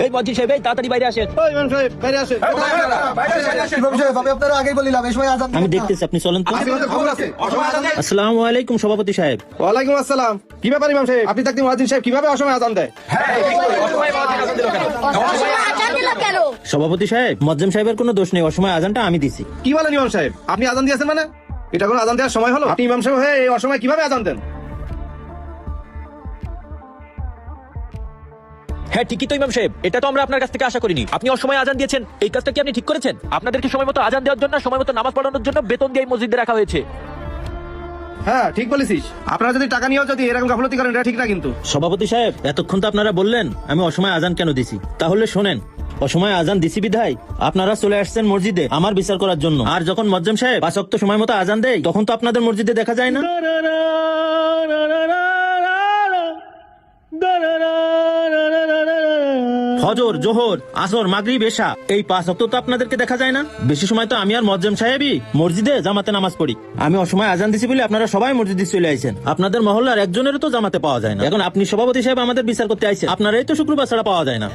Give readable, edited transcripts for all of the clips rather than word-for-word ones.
এই মজিদ সাহেব, এই তাড়াতাড়ি বাইরে আসেন। আমি দেখতেছি, আপনি চলেন তো। আসসালামু আলাইকুম সভাপতি সাহেব। ওয়ালাইকুম আসসালাম। কি ব্যাপার ইমাম সাহেব, আপনি থাকতে মুয়াজ্জিন সাহেব কিভাবে অসময়ে আজান দেয়? সভাপতি সাহেব, মজ্জেম সাহেবের কোনো দোষ নেই, অসময় আজানটা আমি দিছি। কি বলেন ইমাম সাহেব, আপনি আজান দিয়েছেন মানে? এটা কোনো আজান দেওয়ার সময় হলো? আপনি ইমাম সাহেব হয়ে এই অসময়ে কিভাবে আজান দেন? হ্যাঁ ঠিকই তো ইমাম সাহেব, এটা তো আমরা আপনার কাছ থেকে আশা করিনি। আপনি অসময়ে আজান দিয়েছেন, এই কাজটা কি আপনি ঠিক করেছেন? আপনাদেরকে সময় মতো আজান দেওয়ার জন্য, সময় মতো নামাজ পড়ানোর জন্য বেতন দিয়ে মসজিদে রাখা হয়েছে। হ্যাঁ ঠিক বলেছিস। আপনারা যদি টাকা নিয়েও যদি এরকম গাফলতি করেন এটা ঠিক না কিন্তু। সভাপতি সাহেব, এতক্ষণ তো আপনারা বললেন আমি অসময় আজান কেন দিছি, তাহলে শোনেন। অসময় আজান দিছি বিধায় আপনারা চলে আসছেন মসজিদে আমার বিচার করার জন্য। আর যখন মজ্জেম সাহেব 5 ওয়াক্ত সময় মতো আজান দেয়, তখন তো আপনাদের মসজিদে দেখা যায় না। ফজর, জোহর, আসর, মাগরিব, এশা, এই 5 ওয়াক্ত তো আপনাদেরকে দেখা যায় না। বেশি সময় তো আমি আর মজ্জেম সাহেবই মসজিদে জামাতে নামাজ পড়ি। আমি অসময় আজান দিছি বলে আপনারা সবাই মসজিদে চলে আইছেন। আপনাদের মহল্লার একজনেরও তো জামাতে পাওয়া যায় না। এখন আপনি সভাপতি সাহেব আমাদের বিচার করতে আইছেন, আপনারাই তো শুক্রবার ছাড়া পাওয়া যায় না।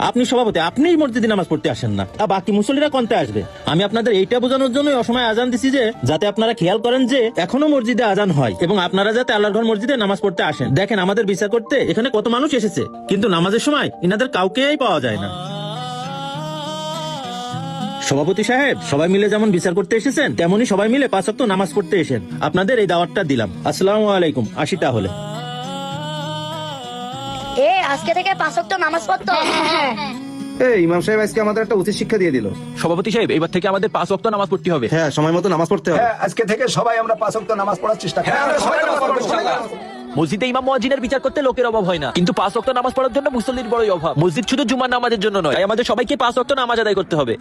আপনি সভাপতি, আপনিই মসজিদে নামাজ পড়তে আসেন না, আর বাকি মুসল্লিরা কোনতে আসবে? আমি আপনাদের এইটা বোঝানোর জন্যই অসময় আজান দিছি যে যাতে আপনারা খেয়াল করেন যে এখনো মসজিদে আজান হয় এবং আপনারা যাতে আল্লাহর ঘর মসজিদে নামাজ পড়তে আসেন। দেখেন আমাদের বিচার করতে এখানে কত মানুষ এসেছে, কিন্তু নামাজের সময় ইনাদের কাউকেই পাওয়া যায় না। সভাপতি সাহেব, সবাই মিলে যেমন বিচার করতে এসেছেন, তেমনি সবাই মিলে 5 ওয়াক্ত নামাজ পড়তে এসেন। আপনাদের এই দাওয়াতটা দিলাম। আসসালামু আলাইকুম। আসি তাহলে। আজকে থেকে 5 ওয়াক্ত নামাজ পড়তো। এই ইমাম সাহেব আজকে আমাদের একটা উচিত শিক্ষা দিয়ে দিল। সভাপতি সাহেব, এবার থেকে আমাদের 5 ওয়াক্ত নামাজ পড়তে হবে। হ্যাঁ সময় মতো নামাজ পড়তে হবে। আজকে থেকে সবাই আমরা 5 ওয়াক্ত নামাজ পড়ার চেষ্টা করি। মসজিদে ইমাম মুয়াজ্জিনের বিচার করতে লোকের অভাব হয় না, কিন্তু 5 ওয়াক্ত নামাজ পড়ার জন্য মুসল্লির বড়ই অভাব। মসজিদ শুধু জুমার নামাজের জন্য নয়, তাই আমাদের সবাইকে 5 ওয়াক্ত নামাজ আদায় করতে হবে।